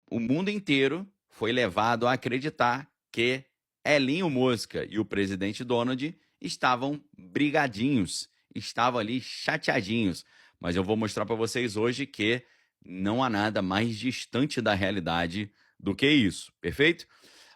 o mundo inteiro foi levado a acreditar que Elinho Mosca e o presidente Donald estavam brigadinhos, estavam ali chateadinhos. Mas eu vou mostrar para vocês hoje que não há nada mais distante da realidade do que isso, perfeito?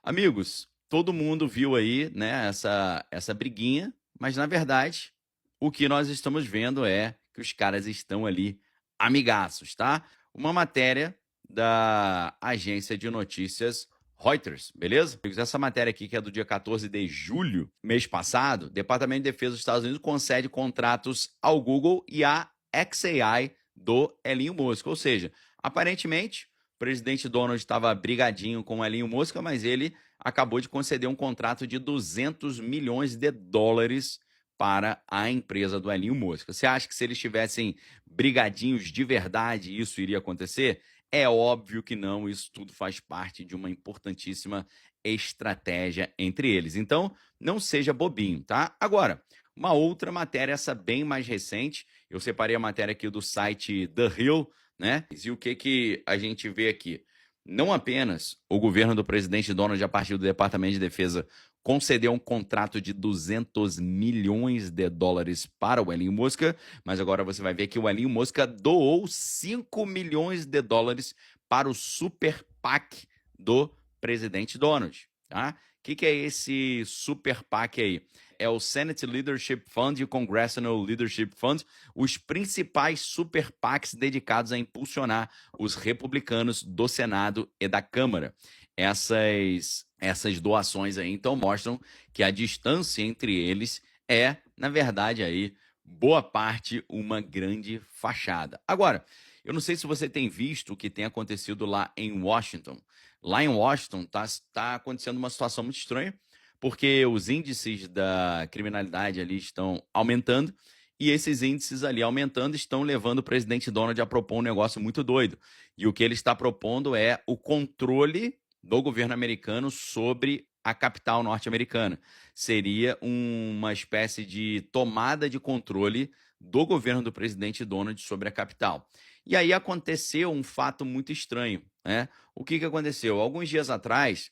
Amigos, todo mundo viu aí, né, essa briguinha, mas na verdade, o que nós estamos vendo é que os caras estão ali amigaços, tá? Uma matéria da agência de notícias Reuters, beleza? Essa matéria aqui, que é do dia 14 de julho, mês passado, o Departamento de Defesa dos Estados Unidos concede contratos ao Google e à xAI do Elinho Mosca. Ou seja, aparentemente, o presidente Donald estava brigadinho com o Elinho Mosca, mas ele acabou de conceder um contrato de 200 milhões de dólares para a empresa do Elinho Mosca. Você acha que se eles tivessem brigadinhos de verdade, isso iria acontecer? É óbvio que não, isso tudo faz parte de uma importantíssima estratégia entre eles. Então, não seja bobinho, tá? Agora, uma outra matéria, essa bem mais recente, eu separei a matéria aqui do site The Hill, né? E o que a gente vê aqui? Não apenas o governo do presidente Donald, a partir do Departamento de Defesa, concedeu um contrato de 200 milhões de dólares para o Elinho Mosca, mas agora você vai ver que o Elinho Mosca doou 5 milhões de dólares para o Super PAC do presidente Donald. Tá? O que é esse Super PAC aí? É o Senate Leadership Fund e o Congressional Leadership Fund, os principais Super PACs dedicados a impulsionar os republicanos do Senado e da Câmara. Essas doações aí, então, mostram que a distância entre eles é, na verdade, aí, boa parte, uma grande fachada. Agora, eu não sei se você tem visto o que tem acontecido lá em Washington. Lá em Washington tá acontecendo uma situação muito estranha, porque os índices da criminalidade ali estão aumentando, e esses índices ali aumentando estão levando o presidente Donald a propor um negócio muito doido. E o que ele está propondo é o controle do governo americano sobre a capital norte-americana. Seria uma espécie de tomada de controle do governo do presidente Donald sobre a capital. E aí aconteceu um fato muito estranho, né? O que aconteceu? Alguns dias atrás,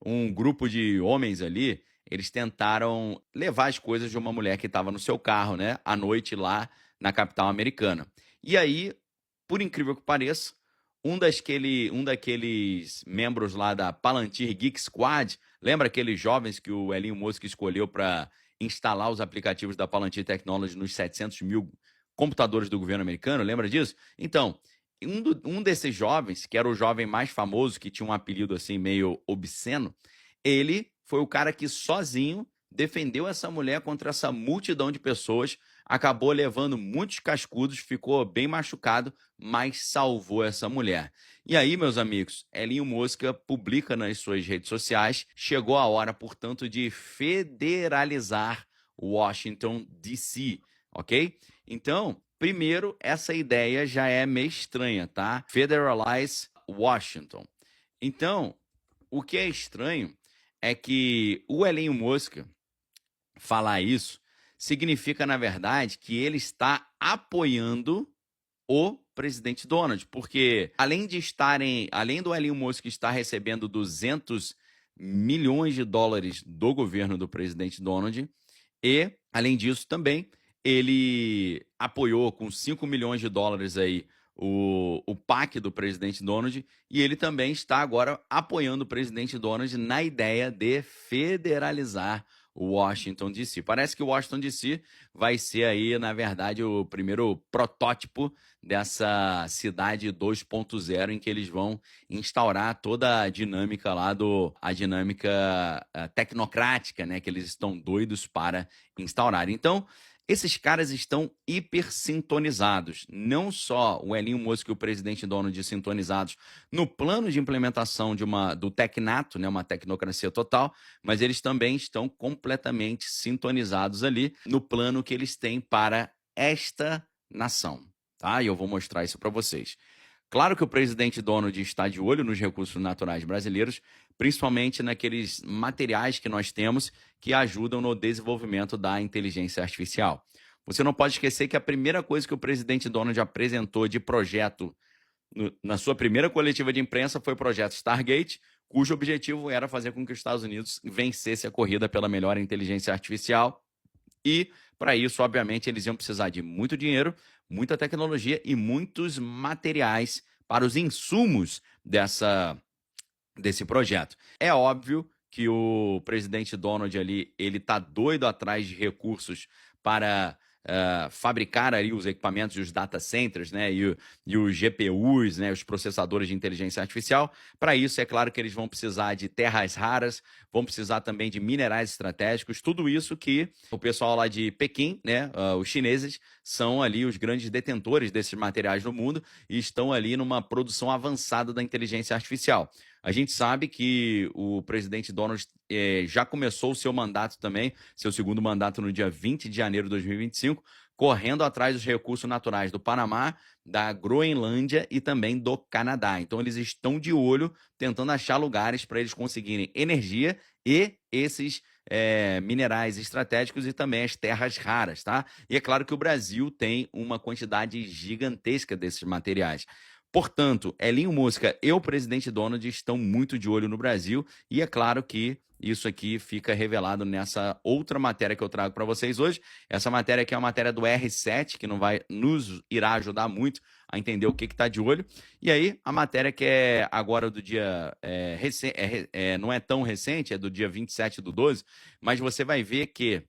um grupo de homens ali, eles tentaram levar as coisas de uma mulher que estava no seu carro, né, à noite lá na capital americana. E aí, por incrível que pareça, um daqueles membros lá da Palantir Geek Squad, lembra aqueles jovens que o Elinho Mosca escolheu para instalar os aplicativos da Palantir Technology nos 700 mil computadores do governo americano? Lembra disso? Então, um desses jovens, que era o jovem mais famoso, que tinha um apelido assim meio obsceno, ele foi o cara que sozinho defendeu essa mulher contra essa multidão de pessoas, acabou levando muitos cascudos, ficou bem machucado, mas salvou essa mulher. E aí, meus amigos, Elinho Mosca publica nas suas redes sociais, chegou a hora, portanto, de federalizar Washington, D.C., ok? Então, primeiro, essa ideia já é meio estranha, tá? Federalize Washington. Então, o que é estranho é que o Elinho Mosca falar isso significa, na verdade, que ele está apoiando o presidente Donald, porque além do Elon Musk estar recebendo 200 milhões de dólares do governo do presidente Donald, e, além disso, também ele apoiou com 5 milhões de dólares aí o PAC do presidente Donald, e ele também está agora apoiando o presidente Donald na ideia de federalizar o Washington DC. Parece que o Washington DC vai ser aí, na verdade, o primeiro protótipo dessa cidade 2.0 em que eles vão instaurar toda a dinâmica lá a dinâmica tecnocrática, né, que eles estão doidos para instaurar. Então, esses caras estão hiper sintonizados. Não só o Elinho Musk e o presidente Donald sintonizados no plano de implementação do Tecnato, né, uma tecnocracia total, mas eles também estão completamente sintonizados ali no plano que eles têm para esta nação. Tá? E eu vou mostrar isso para vocês. Claro que o presidente Donald está de olho nos recursos naturais brasileiros, principalmente naqueles materiais que nós temos que ajudam no desenvolvimento da inteligência artificial. Você não pode esquecer que a primeira coisa que o presidente Donald apresentou de projeto na sua primeira coletiva de imprensa foi o projeto Stargate, cujo objetivo era fazer com que os Estados Unidos vencesse a corrida pela melhor inteligência artificial. E, para isso, obviamente, eles iam precisar de muito dinheiro, muita tecnologia e muitos materiais para os insumos desse projeto. É óbvio que o presidente Donald ali, ele tá doido atrás de recursos para fabricar ali os equipamentos e os data centers, né, e os GPUs, né, os processadores de inteligência artificial. Para isso, é claro que eles vão precisar de terras raras, vão precisar também de minerais estratégicos, tudo isso que o pessoal lá de Pequim, né, os chineses, são ali os grandes detentores desses materiais no mundo e estão ali numa produção avançada da inteligência artificial. A gente sabe que o presidente Donald já começou o seu mandato também, seu segundo mandato no dia 20 de janeiro de 2025, correndo atrás dos recursos naturais do Panamá, da Groenlândia e também do Canadá. Então, eles estão de olho, tentando achar lugares para eles conseguirem energia e esses minerais estratégicos e também as terras raras, tá? E é claro que o Brasil tem uma quantidade gigantesca desses materiais. Portanto, Elinho Mosca e o presidente Donald estão muito de olho no Brasil e é claro que isso aqui fica revelado nessa outra matéria que eu trago para vocês hoje. Essa matéria aqui é uma matéria do R7, que nos irá ajudar muito a entender o que está de olho. E aí, a matéria que é agora do dia... não é tão recente, é do dia 27/12, mas você vai ver que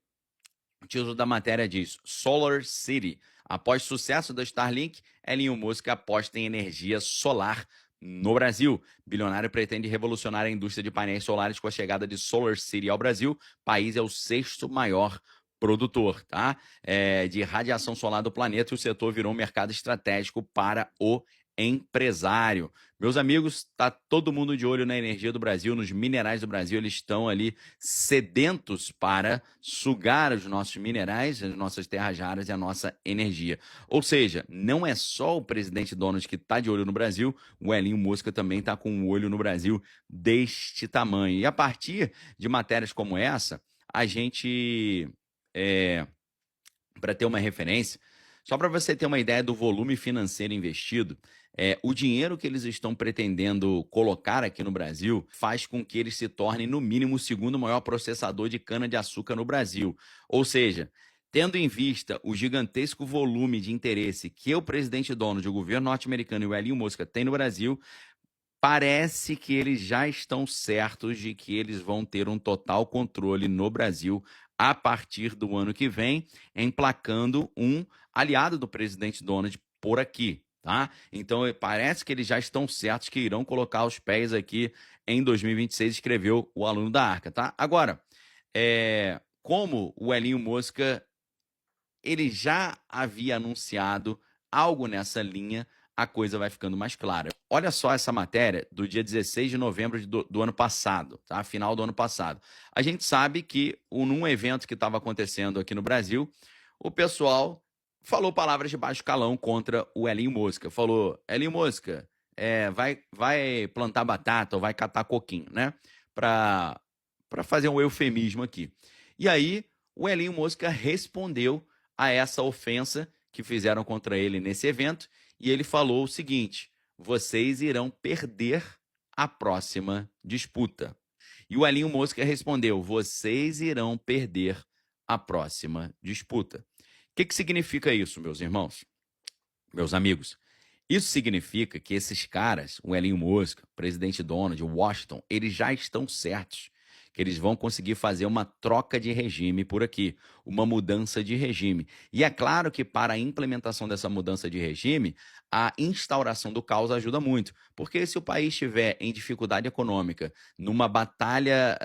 o título da matéria diz: Solar City. Após sucesso da Starlink, Elinho Musk aposta em energia solar no Brasil. Bilionário pretende revolucionar a indústria de painéis solares com a chegada de Solar City ao Brasil. O país é o 6º maior produtor, tá? De radiação solar do planeta, e o setor virou um mercado estratégico para o empresário. Meus amigos, tá todo mundo de olho na energia do Brasil, nos minerais do Brasil. Eles estão ali sedentos para sugar os nossos minerais, as nossas terras raras e a nossa energia. Ou seja, não é só o presidente Donald que está de olho no Brasil, o Elinho Mosca também está com um olho no Brasil deste tamanho. E a partir de matérias como essa, a gente, para ter uma referência, só para você ter uma ideia do volume financeiro investido, o dinheiro que eles estão pretendendo colocar aqui no Brasil faz com que eles se tornem, no mínimo, o segundo maior processador de cana-de-açúcar no Brasil. Ou seja, tendo em vista o gigantesco volume de interesse que o presidente Donald, o governo norte-americano e o Elinho Mosca têm no Brasil, parece que eles já estão certos de que eles vão ter um total controle no Brasil a partir do ano que vem, emplacando um aliado do presidente Donald por aqui, tá? Então, parece que eles já estão certos que irão colocar os pés aqui em 2026, escreveu o aluno da Arca, tá? Agora, como o Elinho Mosca, ele já havia anunciado algo nessa linha, a coisa vai ficando mais clara. Olha só essa matéria do dia 16 de novembro do ano passado, tá? Final do ano passado. A gente sabe que num evento que estava acontecendo aqui no Brasil, o pessoal falou palavras de baixo calão contra o Elinho Mosca. Falou: Elinho Mosca, vai plantar batata ou vai catar coquinho, né? Para fazer um eufemismo aqui. E aí, o Elinho Mosca respondeu a essa ofensa que fizeram contra ele nesse evento, e ele falou o seguinte: vocês irão perder a próxima disputa. E o Elinho Mosca respondeu: vocês irão perder a próxima disputa. O que significa isso, meus irmãos? Meus amigos? Isso significa que esses caras, o Elinho Mosca, o presidente Donald, o Washington, eles já estão certos que eles vão conseguir fazer uma troca de regime por aqui, uma mudança de regime. E é claro que para a implementação dessa mudança de regime, a instauração do caos ajuda muito, porque se o país estiver em dificuldade econômica, numa batalha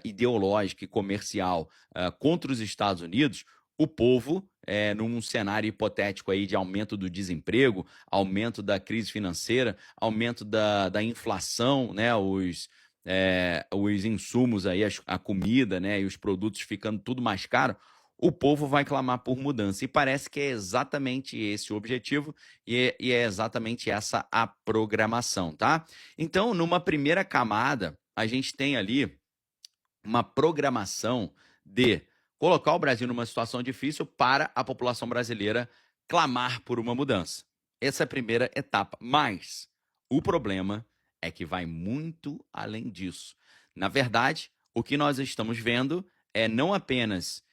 ideológica e comercial contra os Estados Unidos, o povo, num cenário hipotético aí de aumento do desemprego, aumento da crise financeira, aumento da inflação, né, os insumos aí, a comida, né, e os produtos ficando tudo mais caro, o povo vai clamar por mudança. E parece que é exatamente esse o objetivo e é exatamente essa a programação, tá? Então, numa primeira camada, a gente tem ali uma programação de colocar o Brasil numa situação difícil para a população brasileira clamar por uma mudança. Essa é a primeira etapa. Mas o problema é que vai muito além disso. Na verdade, o que nós estamos vendo é não apenas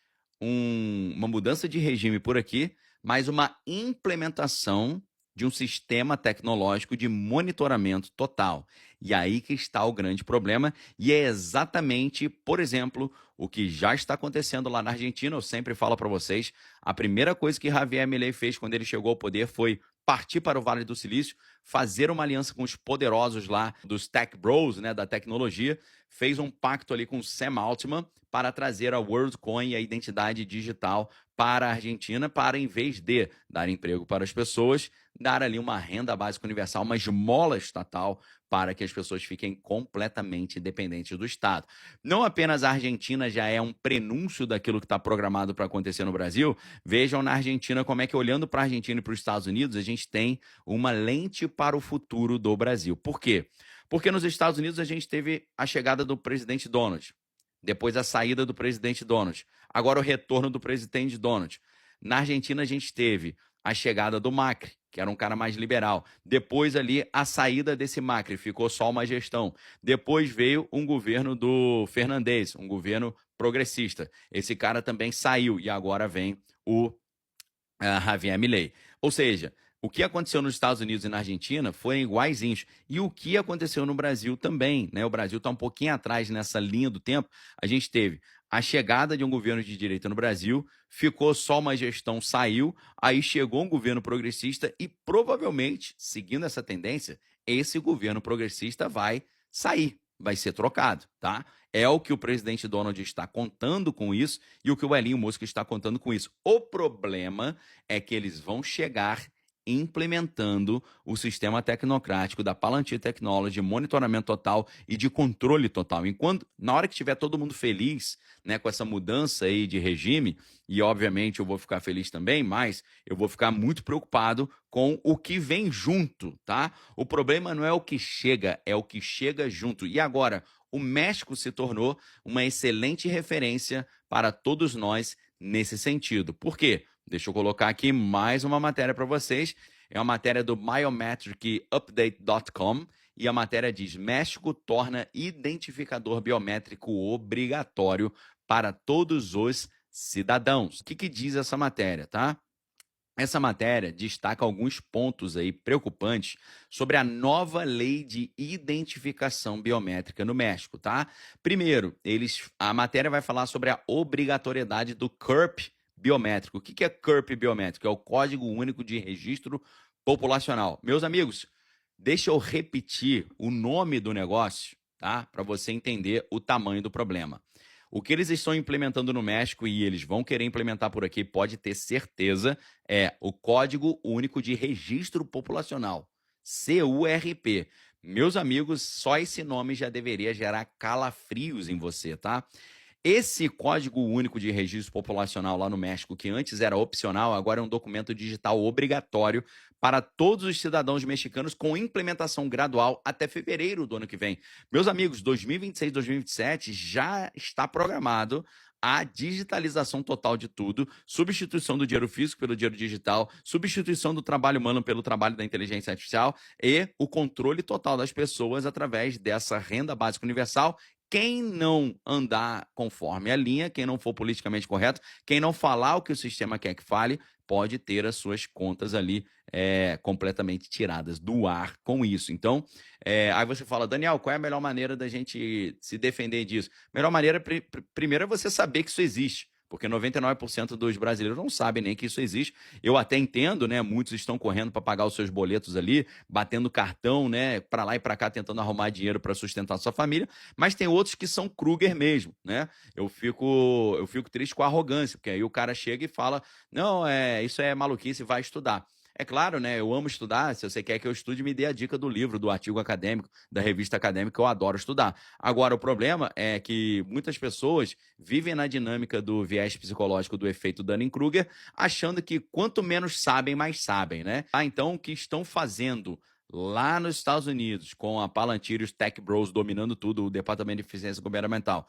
uma mudança de regime por aqui, mas uma implementação de um sistema tecnológico de monitoramento total. E aí que está o grande problema, e é exatamente, por exemplo, o que já está acontecendo lá na Argentina. Eu sempre falo para vocês, a primeira coisa que Javier Milei fez quando ele chegou ao poder foi partir para o Vale do Silício, fazer uma aliança com os poderosos lá dos tech bros, né, da tecnologia, fez um pacto ali com o Sam Altman para trazer a WorldCoin e a identidade digital para a Argentina, para, em vez de dar emprego para as pessoas, dar ali uma renda básica universal, uma esmola estatal para que as pessoas fiquem completamente dependentes do Estado. Não apenas a Argentina já é um prenúncio daquilo que está programado para acontecer no Brasil, vejam na Argentina como é que, olhando para a Argentina e para os Estados Unidos, a gente tem uma lente para o futuro do Brasil. Por quê? Porque nos Estados Unidos a gente teve a chegada do presidente Donald, depois a saída do presidente Donald, agora o retorno do presidente Donald. Na Argentina a gente teve a chegada do Macri, que era um cara mais liberal. Depois ali a saída desse Macri, ficou só uma gestão. Depois veio um governo do Fernandes, um governo progressista. Esse cara também saiu e agora vem o Javier Milei. Ou seja, o que aconteceu nos Estados Unidos e na Argentina foram iguaizinhos. E o que aconteceu no Brasil também, né? O Brasil está um pouquinho atrás nessa linha do tempo. A gente teve a chegada de um governo de direita no Brasil, ficou só uma gestão, saiu, aí chegou um governo progressista e provavelmente, seguindo essa tendência, esse governo progressista vai sair, vai ser trocado, tá? É o que o presidente Donald está contando com isso e o que o Elinho Musk está contando com isso. O problema é que eles vão chegar implementando o sistema tecnocrático da Palantir Technology, monitoramento total e de controle total. Enquanto, na hora que estiver todo mundo feliz, né, com essa mudança aí de regime, e obviamente eu vou ficar feliz também, mas eu vou ficar muito preocupado com o que vem junto, tá? O problema não é o que chega, é o que chega junto. E agora, o México se tornou uma excelente referência para todos nós nesse sentido. Por quê? Deixa eu colocar aqui mais uma matéria para vocês. É uma matéria do biometricupdate.com e a matéria diz: México torna identificador biométrico obrigatório para todos os cidadãos. O que diz essa matéria, tá? Essa matéria destaca alguns pontos aí preocupantes sobre a nova lei de identificação biométrica no México, tá? Primeiro, a matéria vai falar sobre a obrigatoriedade do CURP biométrico. O que é CURP biométrico? É o Código Único de Registro Populacional. Meus amigos, deixa eu repetir o nome do negócio, tá? Para você entender o tamanho do problema. O que eles estão implementando no México e eles vão querer implementar por aqui, pode ter certeza, é o Código Único de Registro Populacional, CURP. Meus amigos, só esse nome já deveria gerar calafrios em você, tá? Esse Código Único de Registro Populacional lá no México, que antes era opcional, agora é um documento digital obrigatório para todos os cidadãos mexicanos, com implementação gradual até fevereiro do ano que vem. Meus amigos, 2026, 2027 já está programado a digitalização total de tudo, substituição do dinheiro físico pelo dinheiro digital, substituição do trabalho humano pelo trabalho da inteligência artificial e o controle total das pessoas através dessa renda básica universal. Quem não andar conforme a linha, quem não for politicamente correto, quem não falar o que o sistema quer que fale, pode ter as suas contas ali completamente tiradas do ar com isso. Então, aí você fala: Daniel, qual é a melhor maneira da gente se defender disso? Melhor maneira, primeiro, é você saber que isso existe. Porque 99% dos brasileiros não sabem nem que isso existe. Eu até entendo, né? Muitos estão correndo para pagar os seus boletos ali, batendo cartão, né? Para lá e para cá, tentando arrumar dinheiro para sustentar a sua família. Mas tem outros que são Kruger mesmo, né? Eu fico triste com a arrogância, porque aí o cara chega e fala: não, isso é maluquice, vai estudar. É claro, né? Eu amo estudar. Se você quer que eu estude, me dê a dica do livro, do artigo acadêmico, da revista acadêmica, eu adoro estudar. Agora, o problema é que muitas pessoas vivem na dinâmica do viés psicológico do efeito Dunning-Kruger, achando que quanto menos sabem, mais sabem, né? Então, o que estão fazendo lá nos Estados Unidos, com a Palantir e os Tech Bros dominando tudo, o Departamento de Eficiência Governamental,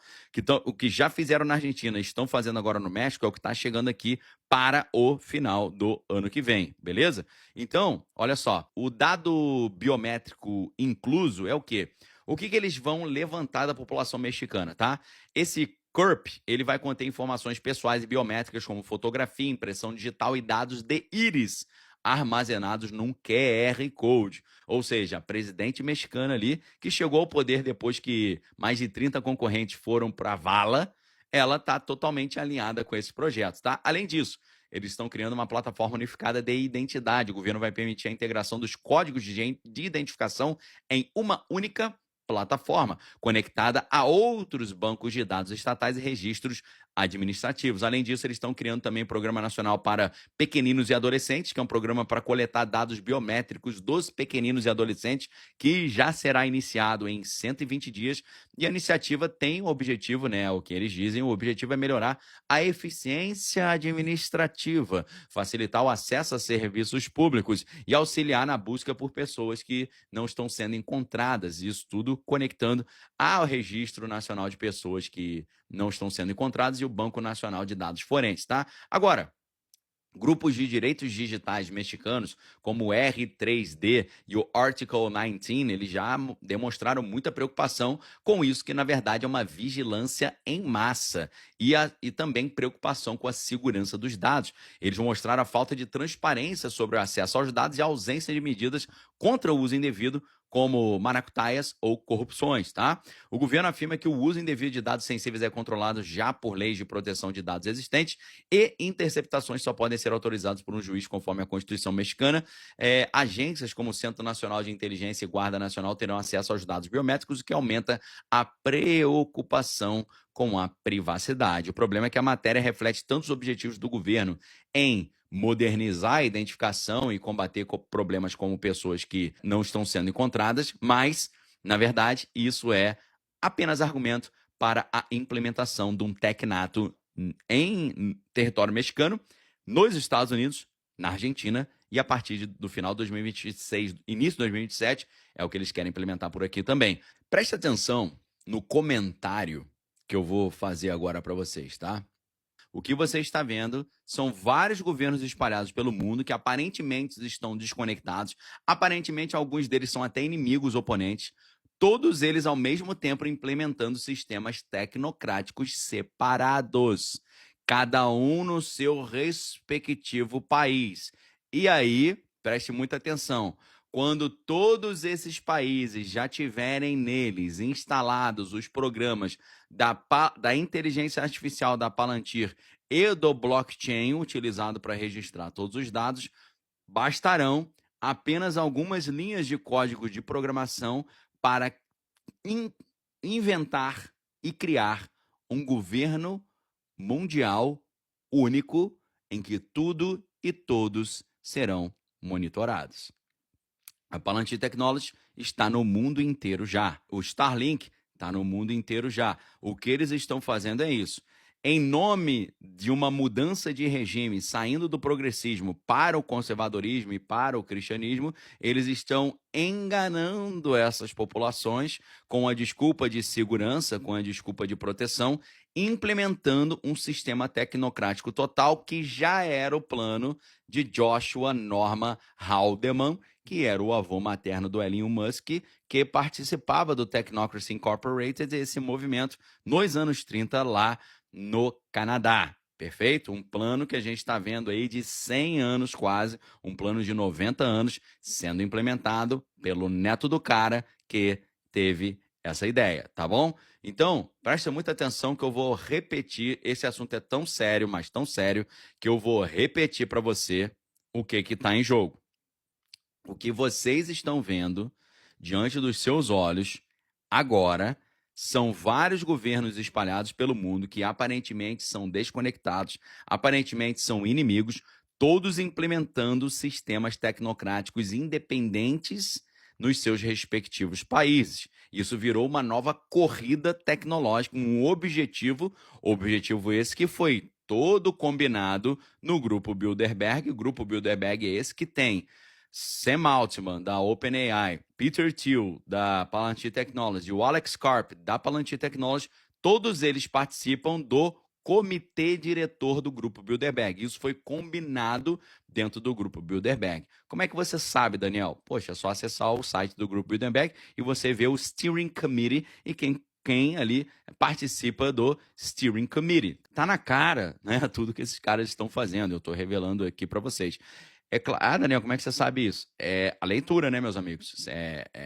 o que já fizeram na Argentina e estão fazendo agora no México, é o que está chegando aqui para o final do ano que vem, beleza? Então, olha só, o dado biométrico incluso é o quê? O que eles vão levantar da população mexicana, tá? Esse CURP, ele vai conter informações pessoais e biométricas como fotografia, impressão digital e dados de íris armazenados num QR Code. Ou seja, a presidente mexicana ali, que chegou ao poder depois que mais de 30 concorrentes foram para a vala, ela está totalmente alinhada com esse projeto, tá? Além disso, eles estão criando uma plataforma unificada de identidade. O governo vai permitir a integração dos códigos de identificação em uma única plataforma, conectada a outros bancos de dados estatais e registros administrativos. Além disso, eles estão criando também o Programa Nacional para Pequeninos e Adolescentes, que é um programa para coletar dados biométricos dos pequeninos e adolescentes, que já será iniciado em 120 dias. E a iniciativa tem o objetivo, né, o que eles dizem, o objetivo é melhorar a eficiência administrativa, facilitar o acesso a serviços públicos e auxiliar na busca por pessoas que não estão sendo encontradas. Isso tudo conectando ao Registro Nacional de Pessoas que não estão sendo encontradas e o Banco Nacional de Dados Forenses, tá? Agora, grupos de direitos digitais mexicanos, como o R3D e o Article 19, eles já demonstraram muita preocupação com isso, que na verdade é uma vigilância em massa e também preocupação com a segurança dos dados. Eles mostraram a falta de transparência sobre o acesso aos dados e a ausência de medidas contra o uso indevido, como maracutaias ou corrupções, tá? O governo afirma que o uso indevido de dados sensíveis é controlado já por leis de proteção de dados existentes e interceptações só podem ser autorizadas por um juiz conforme a Constituição mexicana. Agências como o Centro Nacional de Inteligência e Guarda Nacional terão acesso aos dados biométricos, o que aumenta a preocupação com a privacidade. O problema é que a matéria reflete tantos objetivos do governo em modernizar a identificação e combater problemas como pessoas que não estão sendo encontradas, mas, na verdade, isso é apenas argumento para a implementação de um tecnato em território mexicano, nos Estados Unidos, na Argentina, e a partir do final de 2026, início de 2027, é o que eles querem implementar por aqui também. Preste atenção no comentário que eu vou fazer agora para vocês, tá? O que você está vendo são vários governos espalhados pelo mundo que aparentemente estão desconectados, aparentemente alguns deles são até inimigos oponentes, todos eles ao mesmo tempo implementando sistemas tecnocráticos separados, cada um no seu respectivo país. E aí, preste muita atenção, quando todos esses países já tiverem neles instalados os programas da inteligência artificial da Palantir e do blockchain utilizado para registrar todos os dados, bastarão apenas algumas linhas de código de programação para inventar e criar um governo mundial único em que tudo e todos serão monitorados. A Palantir Technologies está no mundo inteiro já. O Starlink está no mundo inteiro já. O que eles estão fazendo é isso. Em nome de uma mudança de regime, saindo do progressismo para o conservadorismo e para o cristianismo, eles estão enganando essas populações com a desculpa de segurança, com a desculpa de proteção, implementando um sistema tecnocrático total que já era o plano de Joshua Norman Haldeman, que era o avô materno do Elon Musk, que participava do Technocracy Incorporated, esse movimento nos anos 30 lá no Canadá. Perfeito? Um plano que a gente está vendo aí de 100 anos quase, um plano de 90 anos sendo implementado pelo neto do cara que teve essa ideia, tá bom? Então, presta muita atenção que eu vou repetir, esse assunto é tão sério, mas tão sério, que eu vou repetir para você o que está em jogo. O que vocês estão vendo diante dos seus olhos agora são vários governos espalhados pelo mundo que aparentemente são desconectados, aparentemente são inimigos, todos implementando sistemas tecnocráticos independentes nos seus respectivos países. Isso virou uma nova corrida tecnológica, um objetivo esse que foi todo combinado no Grupo Bilderberg. O Grupo Bilderberg é esse que tem Sam Altman, da OpenAI, Peter Thiel, da Palantir Technology, o Alex Karp, da Palantir Technology, todos eles participam do comitê diretor do Grupo Bilderberg. Isso foi combinado dentro do Grupo Bilderberg. Como é que você sabe, Daniel? Poxa, é só acessar o site do Grupo Bilderberg e você vê o Steering Committee e quem ali participa do Steering Committee. Tá na cara, né? Tudo que esses caras estão fazendo. Eu estou revelando aqui para vocês. É claro, Daniel, como é que você sabe isso? É a leitura, né, meus amigos?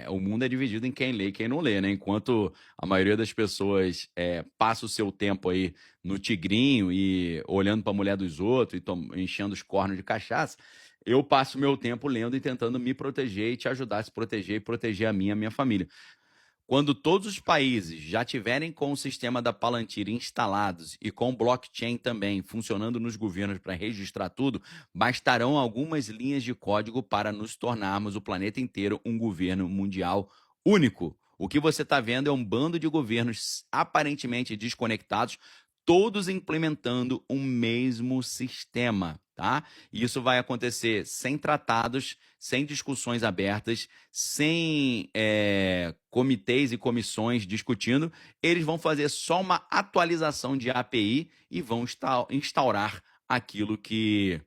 O mundo é dividido em quem lê e quem não lê, né? Enquanto a maioria das pessoas passa o seu tempo aí no tigrinho e olhando para a mulher dos outros e enchendo os cornos de cachaça, eu passo o meu tempo lendo e tentando me proteger e te ajudar a se proteger e proteger a minha família. Quando todos os países já tiverem com o sistema da Palantir instalados e com blockchain também funcionando nos governos para registrar tudo, bastarão algumas linhas de código para nos tornarmos o planeta inteiro um governo mundial único. O que você está vendo é um bando de governos aparentemente desconectados, todos implementando um mesmo sistema, tá? E isso vai acontecer sem tratados, sem discussões abertas, sem comitês e comissões discutindo. Eles vão fazer só uma atualização de API e vão instaurar aquilo que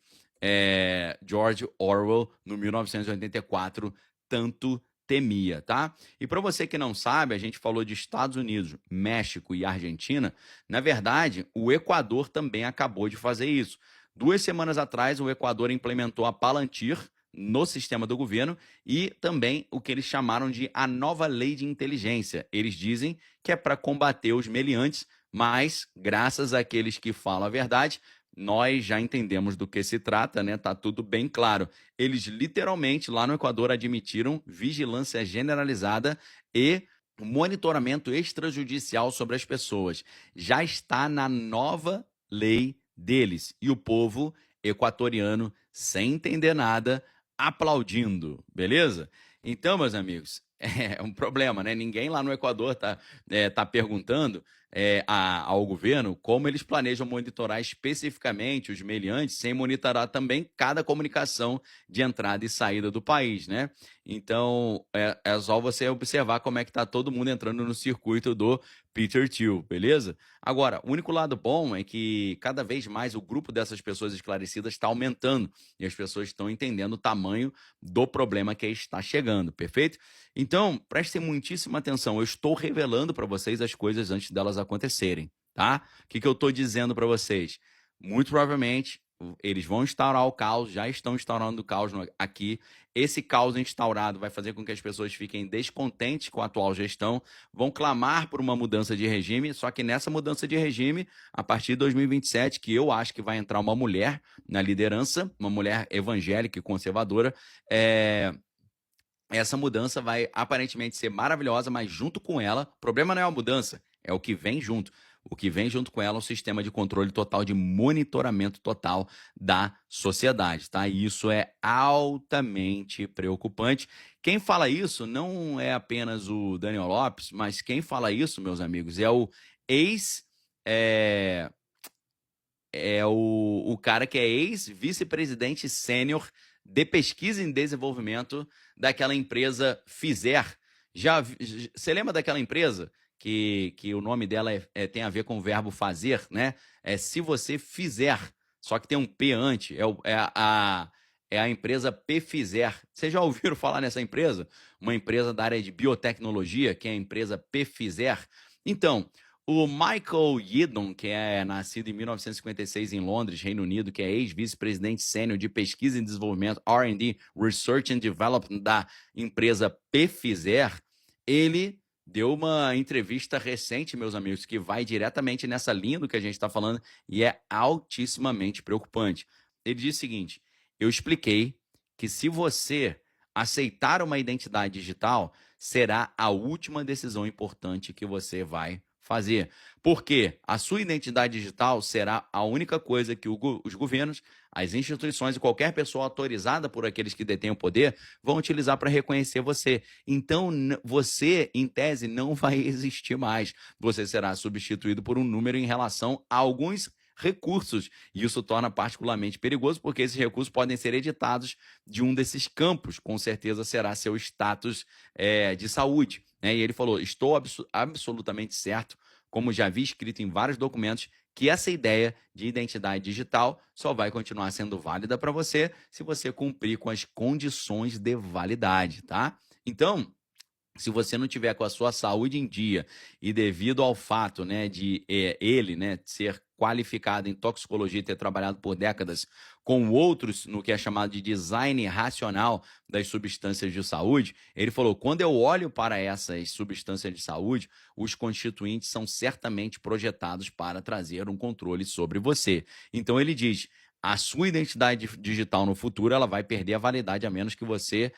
George Orwell, no 1984, tanto temia, tá? E para você que não sabe, a gente falou de Estados Unidos, México e Argentina. Na verdade, o Equador também acabou de fazer isso. 2 semanas atrás, o Equador implementou a Palantir no sistema do governo e também o que eles chamaram de a nova lei de inteligência. Eles dizem que é para combater os meliantes, mas graças àqueles que falam a verdade, nós já entendemos do que se trata, né? Tá tudo bem claro. Eles literalmente lá no Equador admitiram vigilância generalizada e monitoramento extrajudicial sobre as pessoas. Já está na nova lei deles. E o povo equatoriano, sem entender nada, aplaudindo, beleza? Então, meus amigos, é um problema, né? Ninguém lá no Equador tá perguntando ao governo como eles planejam monitorar especificamente os meliantes, sem monitorar também cada comunicação de entrada e saída do país, né? Então, é só você observar como é que tá todo mundo entrando no circuito do Peter Thiel, beleza? Agora, o único lado bom é que cada vez mais o grupo dessas pessoas esclarecidas está aumentando e as pessoas estão entendendo o tamanho do problema que está chegando, perfeito? Então, prestem muitíssima atenção. Eu estou revelando para vocês as coisas antes delas acontecerem, tá? O que eu estou dizendo para vocês? Muito provavelmente, eles vão instaurar o caos, já estão instaurando o caos aqui. Esse caos instaurado vai fazer com que as pessoas fiquem descontentes com a atual gestão, vão clamar por uma mudança de regime, só que nessa mudança de regime, a partir de 2027, que eu acho que vai entrar uma mulher na liderança, uma mulher evangélica e conservadora, essa mudança vai aparentemente ser maravilhosa, mas junto com ela, o problema não é a mudança, é o que vem junto. O que vem junto com ela é um sistema de controle total, de monitoramento total da sociedade, tá? E isso é altamente preocupante. Quem fala isso não é apenas o Daniel Lopes, mas quem fala isso, meus amigos, é o ex... o cara que é ex-vice-presidente sênior de pesquisa e desenvolvimento daquela empresa Fizer. Você lembra daquela empresa que o nome dela tem a ver com o verbo fazer, né? Se você fizer, só que tem um P antes, é a empresa Pfizer. Vocês já ouviram falar nessa empresa? Uma empresa da área de biotecnologia, que é a empresa Pfizer. Então, o Michael Yeadon, que é nascido em 1956 em Londres, Reino Unido, que é ex-vice-presidente sênior de pesquisa e desenvolvimento, R&D, Research and Development da empresa Pfizer, ele deu uma entrevista recente, meus amigos, que vai diretamente nessa linha do que a gente está falando e é altissimamente preocupante. Ele diz o seguinte: eu expliquei que se você aceitar uma identidade digital, será a última decisão importante que você vai fazer. Porque a sua identidade digital será a única coisa que os governos, as instituições e qualquer pessoa autorizada por aqueles que detêm o poder vão utilizar para reconhecer você. Então, você, em tese, não vai existir mais. Você será substituído por um número em relação a alguns recursos. E isso torna particularmente perigoso, porque esses recursos podem ser editados de um desses campos, com certeza será seu status de saúde. Né? E ele falou: estou absolutamente certo, como já vi escrito em vários documentos, que essa ideia de identidade digital só vai continuar sendo válida para você se você cumprir com as condições de validade, tá? Então, se você não tiver com a sua saúde em dia e devido ao fato, né, de ele, né, ser qualificado em toxicologia e ter trabalhado por décadas com outros no que é chamado de design racional das substâncias de saúde, ele falou: quando eu olho para essas substâncias de saúde, os constituintes são certamente projetados para trazer um controle sobre você. Então ele diz: a sua identidade digital no futuro ela vai perder a validade a menos que você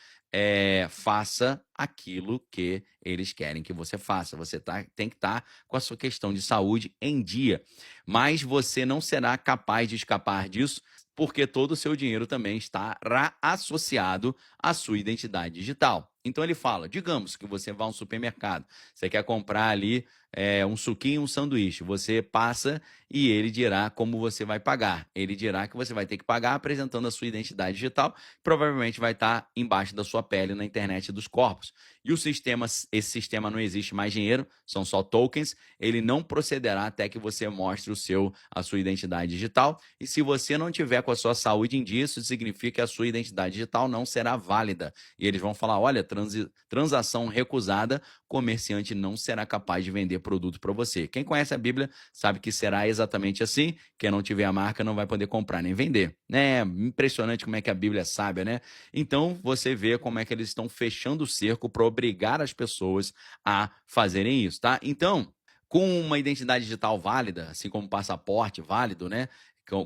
faça aquilo que eles querem que você faça. Você tem que estar com a sua questão de saúde em dia. Mas você não será capaz de escapar disso, porque todo o seu dinheiro também estará associado à sua identidade digital. Então ele fala: digamos que você vá a um supermercado, você quer comprar ali um suquinho, um sanduíche, você passa e ele dirá como você vai pagar. Ele dirá que você vai ter que pagar apresentando a sua identidade digital, provavelmente vai estar embaixo da sua pele na internet dos corpos. E esse sistema não existe mais dinheiro, são só tokens, ele não procederá até que você mostre a sua identidade digital, e se você não tiver com a sua saúde em dia, isso significa que a sua identidade digital não será válida. E eles vão falar: olha, transação recusada, comerciante não será capaz de vender produto para você. Quem conhece a Bíblia sabe que será exatamente assim. Quem não tiver a marca não vai poder comprar nem vender. Né? Impressionante como é que a Bíblia é sábia, né? Então você vê como é que eles estão fechando o cerco para obrigar as pessoas a fazerem isso, tá? Então, com uma identidade digital válida, assim como passaporte válido, né?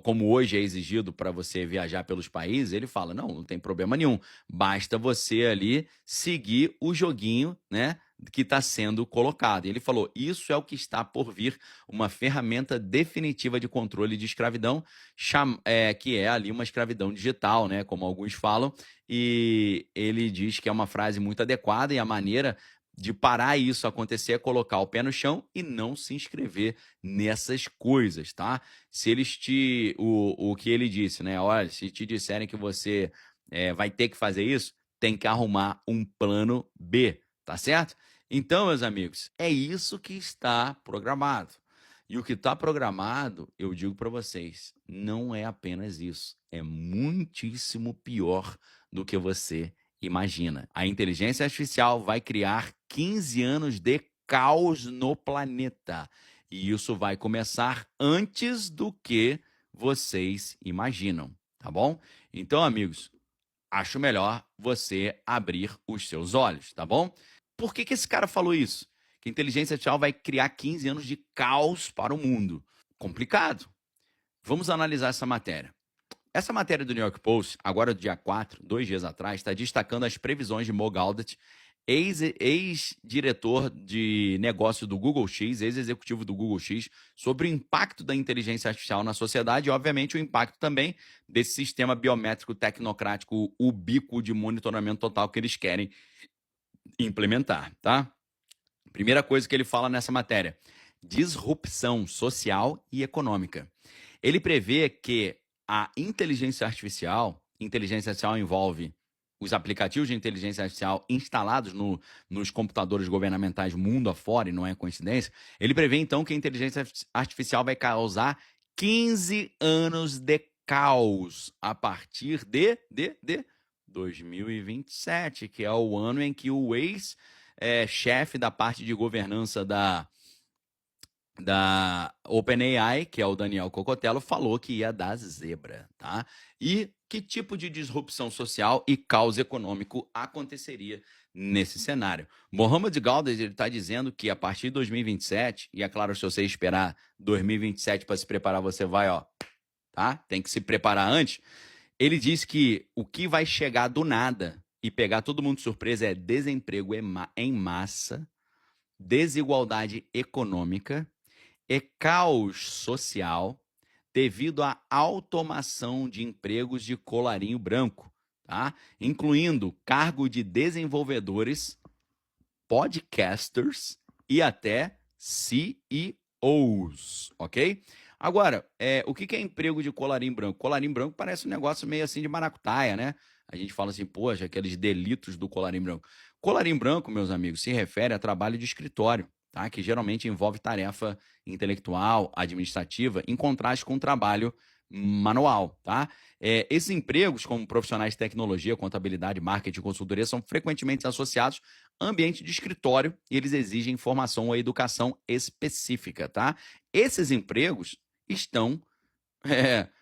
Como hoje é exigido para você viajar pelos países, ele fala: não tem problema nenhum. Basta você ali seguir o joguinho, né, que está sendo colocado. E ele falou: isso é o que está por vir, uma ferramenta definitiva de controle de escravidão, que é ali uma escravidão digital, né, como alguns falam. E ele diz que é uma frase muito adequada, e a maneira de parar isso acontecer é colocar o pé no chão e não se inscrever nessas coisas, tá? Se eles o que ele disse, né? Olha, se te disserem que você vai ter que fazer isso, tem que arrumar um plano B, tá certo? Então, meus amigos, é isso que está programado. E o que está programado, eu digo para vocês, não é apenas isso. É muitíssimo pior do que você imagina. A inteligência artificial vai criar 15 anos de caos no planeta. E isso vai começar antes do que vocês imaginam, tá bom? Então, amigos, acho melhor você abrir os seus olhos, tá bom? Por que esse cara falou isso? Que a inteligência artificial vai criar 15 anos de caos para o mundo. Complicado. Vamos analisar essa matéria. Essa matéria do New York Post, agora do dia 4, 2 dias atrás, está destacando as previsões de Mo Gaudet, ex-diretor de negócio do Google X, ex-executivo do Google X, sobre o impacto da inteligência artificial na sociedade e, obviamente, o impacto também desse sistema biométrico tecnocrático ubíquo de monitoramento total que eles querem implementar, tá? Primeira coisa que ele fala nessa matéria: disrupção social e econômica. Ele prevê que a inteligência artificial envolve os aplicativos de inteligência artificial instalados nos computadores governamentais mundo afora, e não é coincidência. Ele prevê, então, que a inteligência artificial vai causar 15 anos de caos a partir de 2027, que é o ano em que o ex-chefe da parte de governança da OpenAI, que é o Daniel Cocotello, falou que ia dar zebra, tá? E que tipo de disrupção social e caos econômico aconteceria nesse cenário? Mohamed Gaudet está dizendo que a partir de 2027, e é claro, se você esperar 2027 para se preparar, você vai, tá? Tem que se preparar antes. Ele diz que o que vai chegar do nada e pegar todo mundo de surpresa é desemprego em massa, desigualdade econômica e caos social devido à automação de empregos de colarinho branco, tá? Incluindo cargo de desenvolvedores, podcasters e até CEOs, ok? Agora, o que é emprego de colarinho branco? Colarinho branco parece um negócio meio assim de maracutaia, né? A gente fala assim, poxa, aqueles delitos do colarinho branco. Colarinho branco, meus amigos, se refere a trabalho de escritório, tá? Que geralmente envolve tarefa intelectual, administrativa, em contraste com trabalho manual, tá? Esses empregos, como profissionais de tecnologia, contabilidade, marketing e consultoria, são frequentemente associados a ambiente de escritório e eles exigem formação ou educação específica, tá? Esses empregos estão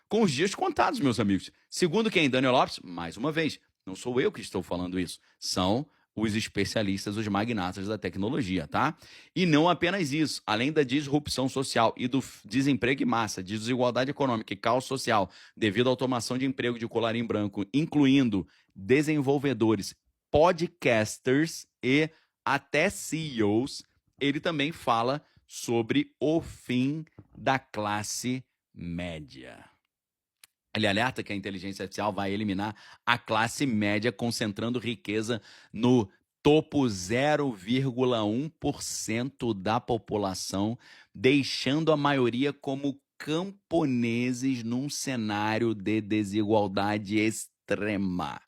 com os dias contados, meus amigos. Segundo quem? Daniel Lopes, mais uma vez, não sou eu que estou falando isso, são os especialistas, os magnatas da tecnologia, tá? E não apenas isso, além da disrupção social e do desemprego em massa, desigualdade econômica e caos social devido à automação de emprego de colarinho branco, incluindo desenvolvedores, podcasters e até CEOs, ele também fala sobre o fim da classe média. Ele alerta que a inteligência artificial vai eliminar a classe média, concentrando riqueza no topo 0,1% da população, deixando a maioria como camponeses num cenário de desigualdade extrema.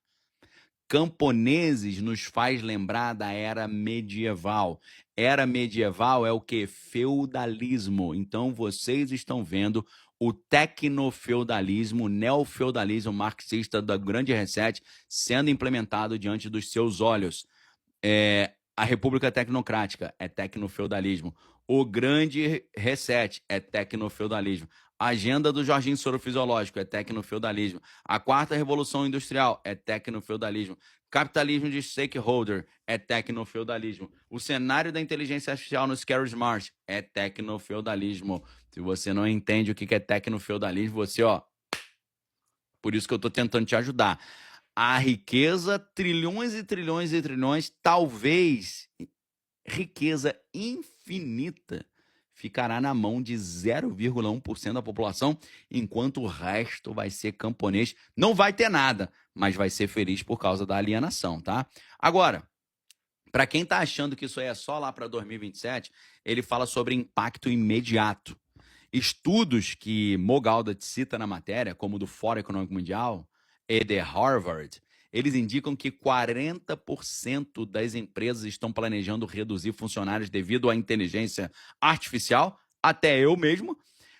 Camponeses nos faz lembrar da era medieval. Era medieval é o que? Feudalismo. Então vocês estão vendo o tecnofeudalismo, o neofeudalismo marxista do Grande Reset sendo implementado diante dos seus olhos. A República Tecnocrática é tecnofeudalismo. O Grande Reset é tecnofeudalismo. A agenda do Jorginho Soro Fisiológico é tecnofeudalismo. A quarta revolução industrial é tecnofeudalismo. Capitalismo de stakeholder é tecnofeudalismo. O cenário da inteligência artificial no Scary Smart é tecnofeudalismo. Se você não entende o que é tecnofeudalismo, você, por isso que eu estou tentando te ajudar. A riqueza, trilhões e trilhões e trilhões, talvez riqueza infinita, ficará na mão de 0,1% da população, enquanto o resto vai ser camponês. Não vai ter nada, mas vai ser feliz por causa da alienação, tá? Agora, para quem está achando que isso aí é só lá para 2027, ele fala sobre impacto imediato. Estudos que Mogaudat cita na matéria, como o do Fórum Econômico Mundial e de Harvard, eles indicam que 40% das empresas estão planejando reduzir funcionários devido à inteligência artificial, até eu mesmo,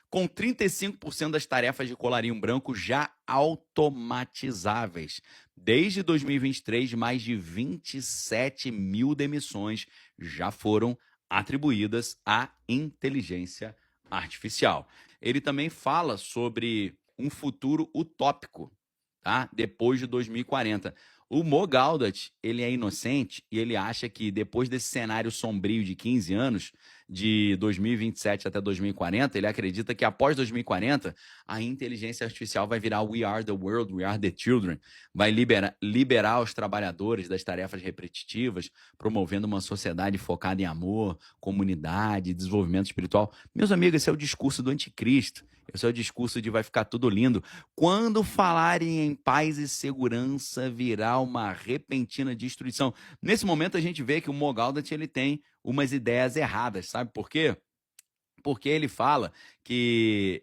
com 35% das tarefas de colarinho branco já automatizáveis. Desde 2023, mais de 27 mil demissões já foram atribuídas à inteligência artificial. Ele também fala sobre um futuro utópico, tá? Depois de 2040. O Mogaudat, ele é inocente e ele acha que depois desse cenário sombrio de 15 anos, de 2027 até 2040, ele acredita que após 2040, a inteligência artificial vai virar We Are the World, We Are the Children, vai liberar os trabalhadores das tarefas repetitivas, promovendo uma sociedade focada em amor, comunidade, desenvolvimento espiritual. Meus amigos, esse é o discurso do anticristo. Esse é o discurso de vai ficar tudo lindo. Quando falarem em paz e segurança, virá uma repentina destruição. Nesse momento, a gente vê que o Mogaudat ele tem umas ideias erradas, sabe por quê? Porque ele fala que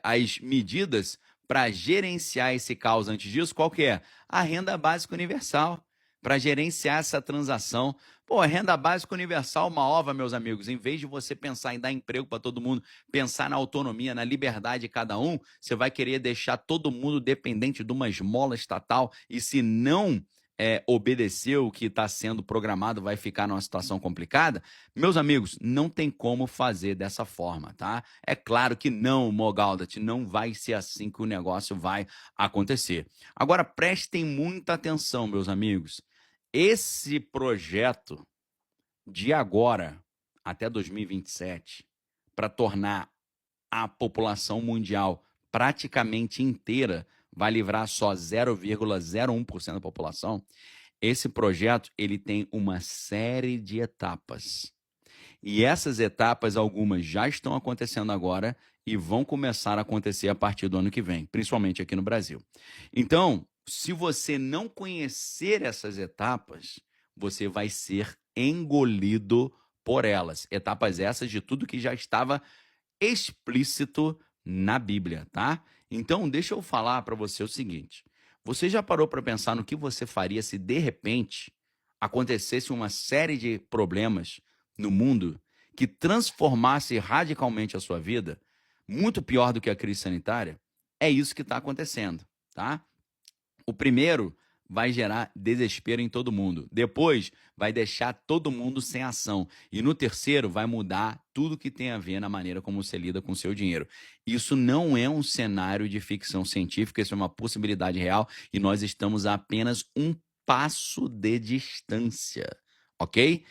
as medidas para gerenciar esse caos antes disso, qual que é? A renda básica universal, para gerenciar essa transação. Pô, a renda básica universal, uma ova, meus amigos, em vez de você pensar em dar emprego para todo mundo, pensar na autonomia, na liberdade de cada um, você vai querer deixar todo mundo dependente de uma esmola estatal e se não obedecer o que está sendo programado, vai ficar numa situação complicada. Meus amigos, não tem como fazer dessa forma, tá? É claro que não, Mogaudat, não vai ser assim que o negócio vai acontecer. Agora, prestem muita atenção, meus amigos. Esse projeto de agora até 2027, para tornar a população mundial praticamente inteira, vai livrar só 0,01% da população, esse projeto ele tem uma série de etapas. E essas etapas, algumas já estão acontecendo agora e vão começar a acontecer a partir do ano que vem, principalmente aqui no Brasil. Então, se você não conhecer essas etapas, você vai ser engolido por elas. Etapas essas de tudo que já estava explícito na Bíblia, tá? Então, deixa eu falar para você o seguinte: você já parou para pensar no que você faria se de repente acontecesse uma série de problemas no mundo que transformasse radicalmente a sua vida, muito pior do que a crise sanitária? É isso que está acontecendo, tá? O primeiro vai gerar desespero em todo mundo. Depois, vai deixar todo mundo sem ação. E no terceiro, vai mudar tudo que tem a ver na maneira como você lida com o seu dinheiro. Isso não é um cenário de ficção científica, isso é uma possibilidade real e nós estamos a apenas um passo de distância, ok?